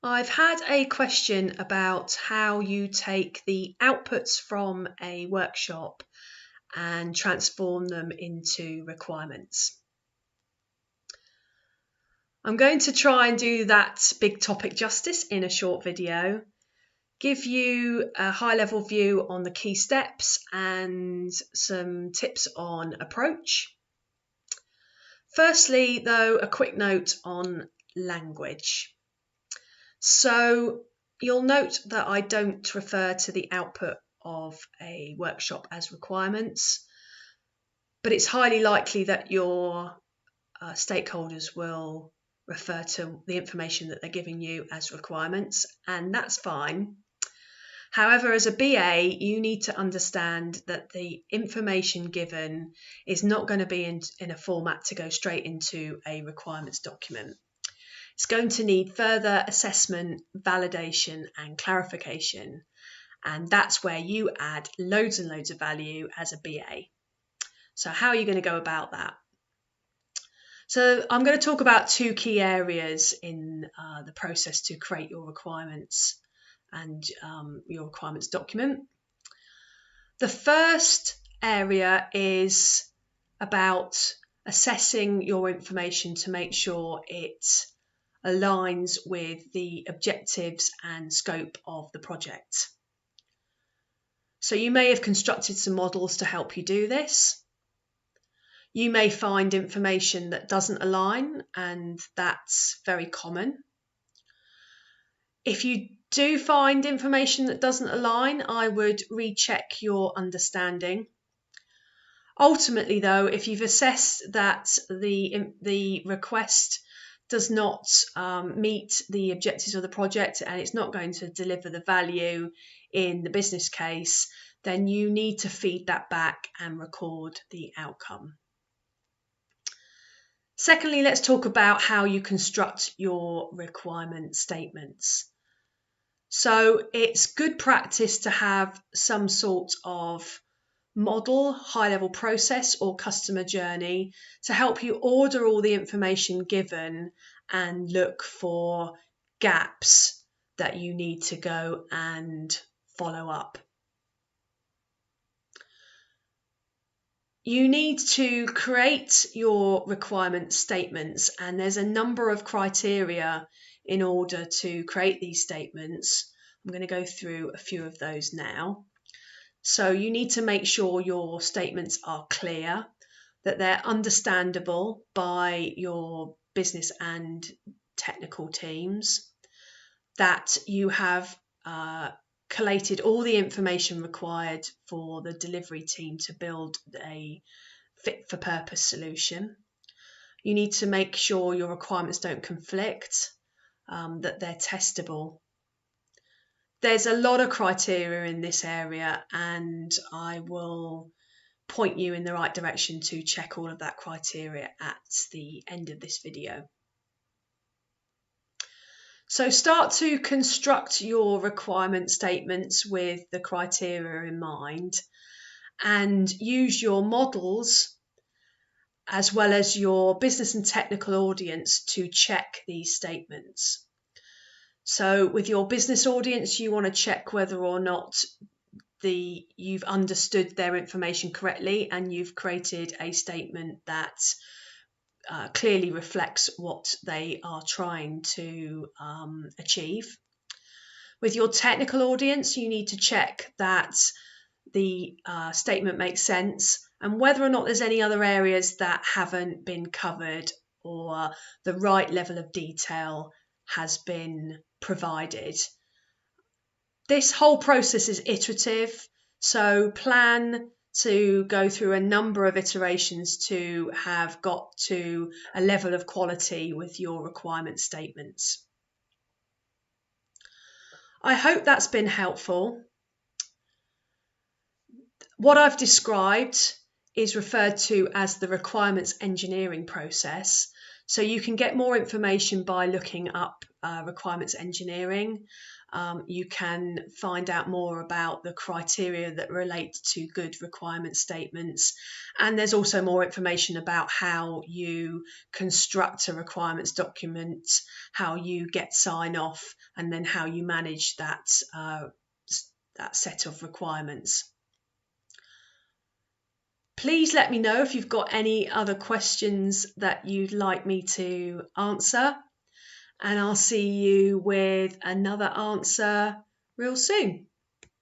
I've had a question about how you take the outputs from a workshop and transform them into requirements. I'm going to try and do that big topic justice in a short video, give you a high-level view on the key steps and some tips on approach. Firstly, though, a quick note on language. So you'll note that I don't refer to the output of a workshop as requirements, but it's highly likely that your stakeholders will refer to the information that they're giving you as requirements, and that's fine. However, as a BA, you need to understand that the information given is not going to be in a format to go straight into a requirements document. It's going to need further assessment, validation, and clarification. And that's where you add loads and loads of value as a BA. So how are you going to go about that? So I'm going to talk about two key areas in the process to create your requirements and your requirements document. The first area is about assessing your information to make sure it aligns with the objectives and scope of the project. So you may have constructed some models to help you do this. You may find information that doesn't align, and that's very common. If you do find information that doesn't align, I would recheck your understanding. Ultimately, though, if you've assessed that the request does not meet the objectives of the project and it's not going to deliver the value in the business case, then you need to feed that back and record the outcome. Secondly, let's talk about how you construct your requirement statements. So it's good practice to have some sort of model, high-level process or customer journey to help you order all the information given and look for gaps that you need to go and follow up. You need to create your requirement statements, and there's a number of criteria in order to create these statements. I'm going to go through a few of those now. So you need to make sure your statements are clear, that they're understandable by your business and technical teams, that you have collated all the information required for the delivery team to build a fit-for-purpose solution. You need to make sure your requirements don't conflict, that they're testable. There's a lot of criteria in this area, and I will point you in the right direction to check all of that criteria at the end of this video. So start to construct your requirement statements with the criteria in mind, and use your models as well as your business and technical audience to check these statements. So with your business audience, you want to check whether or not you've understood their information correctly and you've created a statement that clearly reflects what they are trying to achieve. With your technical audience, you need to check that the statement makes sense and whether or not there's any other areas that haven't been covered or the right level of detail has been provided. This whole process is iterative, so plan to go through a number of iterations to have got to a level of quality with your requirement statements. I hope that's been helpful. What I've described is referred to as the requirements engineering process. So you can get more information by looking up requirements engineering. You can find out more about the criteria that relate to good requirement statements. And there's also more information about how you construct a requirements document, how you get sign off, and then how you manage that set of requirements. Please let me know if you've got any other questions that you'd like me to answer, and I'll see you with another answer real soon.